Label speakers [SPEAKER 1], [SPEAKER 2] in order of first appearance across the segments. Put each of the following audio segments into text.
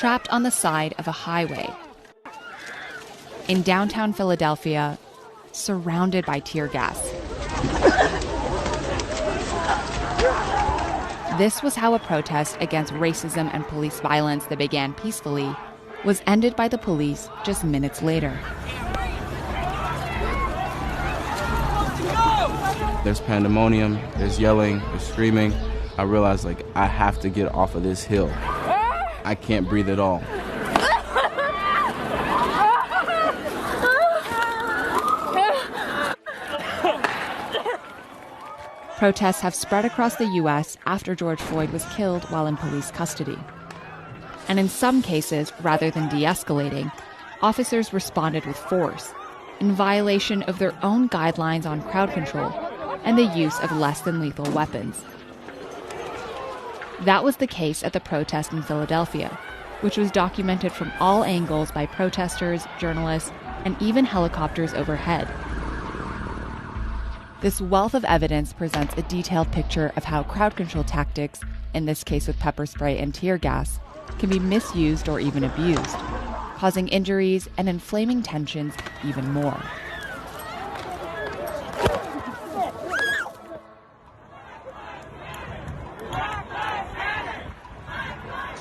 [SPEAKER 1] trapped on the side of a highway. In downtown Philadelphia, surrounded by tear gas. This was how a protest against racism and police violence that began peacefully was ended by the police just minutes later.
[SPEAKER 2] There's pandemonium, there's yelling, there's screaming. I realized, I have to get off of this hill. I can't breathe at all.
[SPEAKER 1] Protests have spread across the U.S. after George Floyd was killed while in police custody. And in some cases, rather than de-escalating, officers responded with force, in violation of their own guidelines on crowd control and the use of less than lethal weapons. That was the case at the protest in Philadelphia, which was documented from all angles by protesters, journalists, and even helicopters overhead. This wealth of evidence presents a detailed picture of how crowd control tactics, in this case with pepper spray and tear gas, can be misused or even abused, causing injuries and inflaming tensions even more.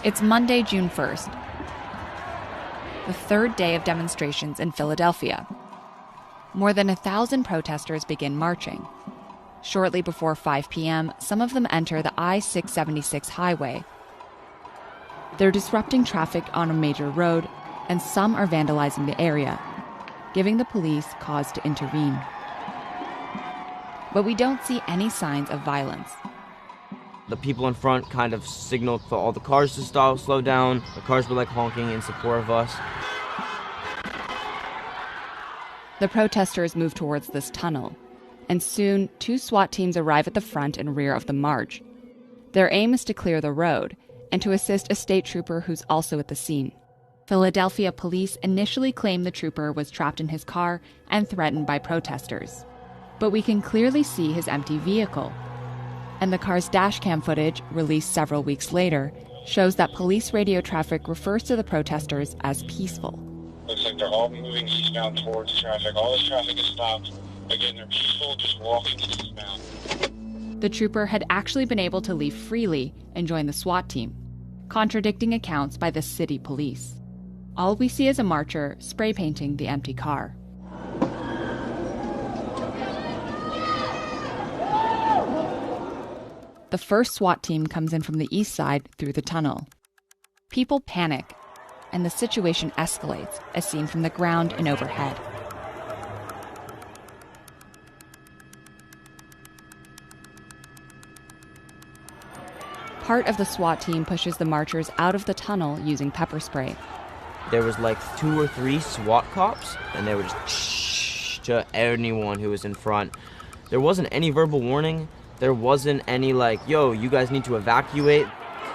[SPEAKER 1] It's Monday, June 1st, the third day of demonstrations in Philadelphia. More than 1,000 protesters begin marching. Shortly before 5 p.m., some of them enter the I-676 highway. They're disrupting traffic on a major road, and some are vandalizing the area, giving the police cause to intervene. But we don't see any signs of violence.
[SPEAKER 3] The people in front kind of signaled for all the cars to slow down. The cars were honking in support of us.
[SPEAKER 1] The protesters move towards this tunnel, and soon 2 SWAT teams arrive at the front and rear of the march. Their aim is to clear the road and to assist a state trooper who's also at the scene. Philadelphia police initially claimed the trooper was trapped in his car and threatened by protesters. But we can clearly see his empty vehicle. And the car's dashcam footage, released several weeks later, shows that police radio traffic refers to the protesters as peaceful.
[SPEAKER 4] Looks like they're all moving eastbound towards traffic. All this traffic is stopped. Again, they're peaceful, just walking eastbound.
[SPEAKER 1] The trooper had actually been able to leave freely and join the SWAT team, contradicting accounts by the city police. All we see is a marcher spray painting the empty car. The first SWAT team comes in from the east side through the tunnel. People panic, and the situation escalates, as seen from the ground and overhead. Part of the SWAT team pushes the marchers out of the tunnel using pepper spray.
[SPEAKER 3] There was 2 or 3 SWAT cops, and they were just shh to anyone who was in front. There wasn't any verbal warning. There wasn't any yo, you guys need to evacuate.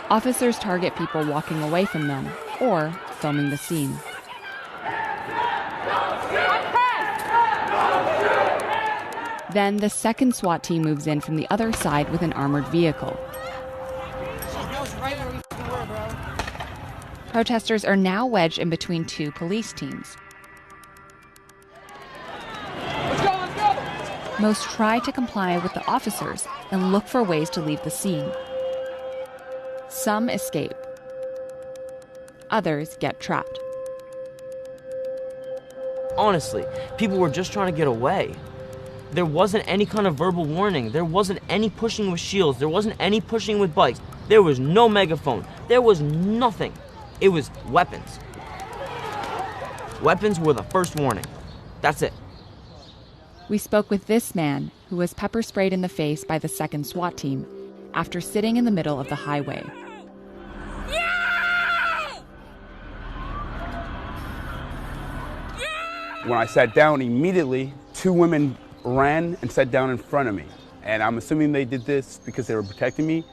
[SPEAKER 1] Officers target people walking away from them or filming the scene. Then the second SWAT team moves in from the other side with an armored vehicle. Protesters are now wedged in between 2 police teams. Most try to comply with the officers and look for ways to leave the scene. Some escape. Others get trapped.
[SPEAKER 3] Honestly, people were just trying to get away. There wasn't any kind of verbal warning. There wasn't any pushing with shields. There wasn't any pushing with bikes. There was no megaphone. There was nothing. It was weapons. Weapons were the first warning. That's it.
[SPEAKER 1] We spoke with this man who was pepper sprayed in the face by the second SWAT team after sitting in the middle of the highway.
[SPEAKER 5] When I sat down, immediately 2 women ran and sat down in front of me. And I'm assuming they did this because they were protecting me.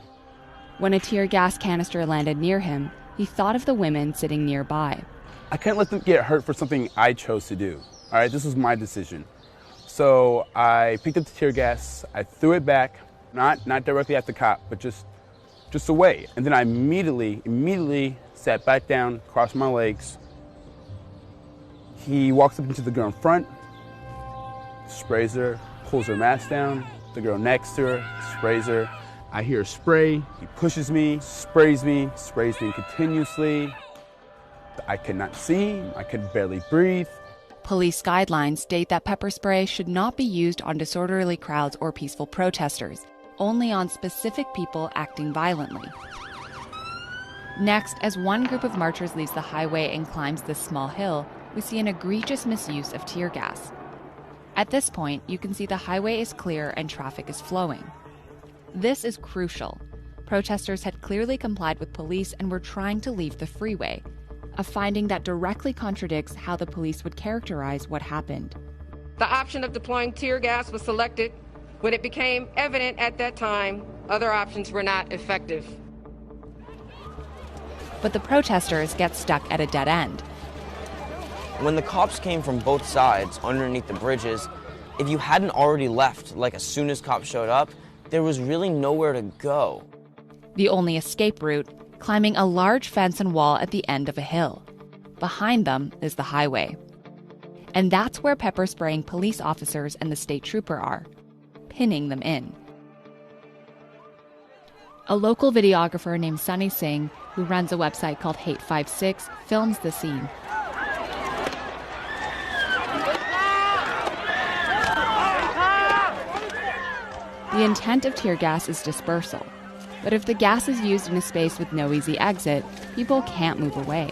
[SPEAKER 1] When a tear gas canister landed near him, he thought of the women sitting nearby.
[SPEAKER 5] I can't let them get hurt for something I chose to do. All right, this was my decision. So I picked up the tear gas, I threw it back, not directly at the cop, but just away. And then I immediately sat back down, crossed my legs. He walks up into the girl in front, sprays her, pulls her mask down. The girl next to her sprays her. I hear a spray. He pushes me, sprays me continuously. I could not see. I could barely breathe.
[SPEAKER 1] Police guidelines state that pepper spray should not be used on disorderly crowds or peaceful protesters, only on specific people acting violently. Next, as one group of marchers leaves the highway and climbs this small hill, we see an egregious misuse of tear gas. At this point, you can see the highway is clear and traffic is flowing. This is crucial. Protesters had clearly complied with police and were trying to leave the freeway, a finding that directly contradicts how the police would characterize what happened.
[SPEAKER 6] The option of deploying tear gas was selected when it became evident at that time other options were not effective.
[SPEAKER 1] But the protesters get stuck at a dead end.
[SPEAKER 3] When the cops came from both sides underneath the bridges, if you hadn't already left, like as soon as cops showed up, there was really nowhere to go.
[SPEAKER 1] The only escape route, climbing a large fence and wall at the end of a hill. Behind them is the highway. And that's where pepper spraying police officers and the state trooper are, pinning them in. A local videographer named Sunny Singh, who runs a website called Hate56, films the scene. The intent of tear gas is dispersal, but if the gas is used in a space with no easy exit, people can't move away.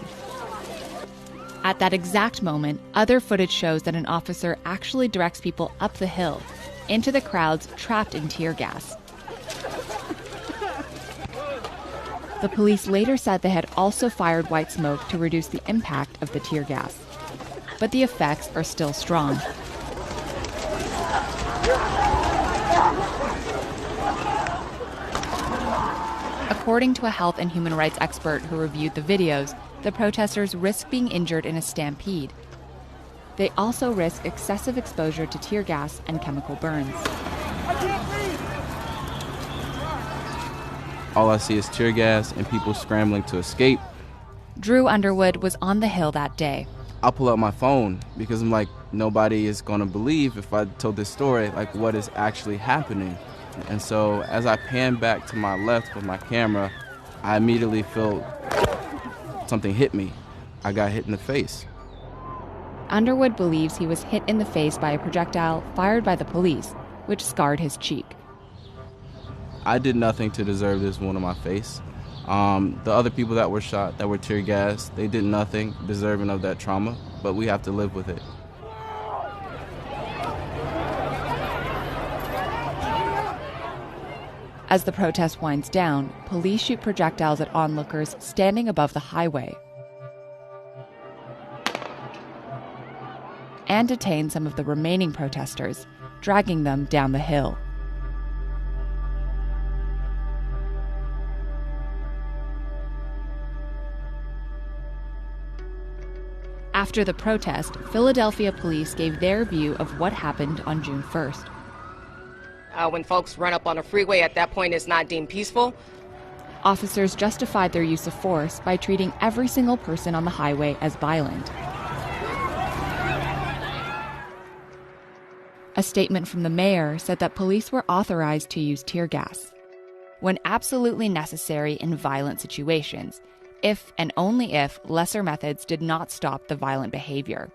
[SPEAKER 1] At that exact moment, other footage shows that an officer actually directs people up the hill, into the crowds trapped in tear gas. The police later said they had also fired white smoke to reduce the impact of the tear gas. But the effects are still strong. According to a health and human rights expert who reviewed the videos, the protesters risk being injured in a stampede. They also risk excessive exposure to tear gas and chemical burns.
[SPEAKER 2] All I see is tear gas and people scrambling to escape.
[SPEAKER 1] Drew Underwood was on the hill that day.
[SPEAKER 2] I pull out my phone because I'm like, nobody is going to believe if I told this story, like what is actually happening. And so as I pan back to my left with my camera, I immediately felt something hit me. I got hit in the face.
[SPEAKER 1] Underwood believes he was hit in the face by a projectile fired by the police, which scarred his cheek.
[SPEAKER 2] I did nothing to deserve this wound on my face. The other people that were shot, that were tear gassed, they did nothing deserving of that trauma, but we have to live with it.
[SPEAKER 1] As the protest winds down, police shoot projectiles at onlookers standing above the highway and detain some of the remaining protesters, dragging them down the hill. After the protest, Philadelphia police gave their view of what happened on June 1st.
[SPEAKER 6] When folks run up on a freeway, at that point, it's not deemed peaceful.
[SPEAKER 1] Officers justified their use of force by treating every single person on the highway as violent. A statement from the mayor said that police were authorized to use tear gas when absolutely necessary in violent situations, if and only if lesser methods did not stop the violent behavior.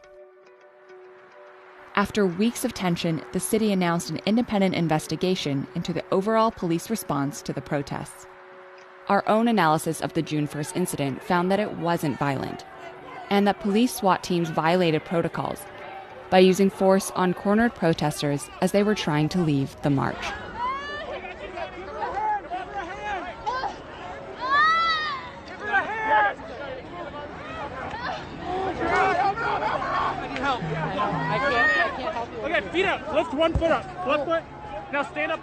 [SPEAKER 1] After weeks of tension, the city announced an independent investigation into the overall police response to the protests. Our own analysis of the June 1st incident found that it wasn't violent, and that police SWAT teams violated protocols by using force on cornered protesters as they were trying to leave the march.
[SPEAKER 7] I can't help you. Okay, feet up. Lift one foot up. Left foot. Now stand up.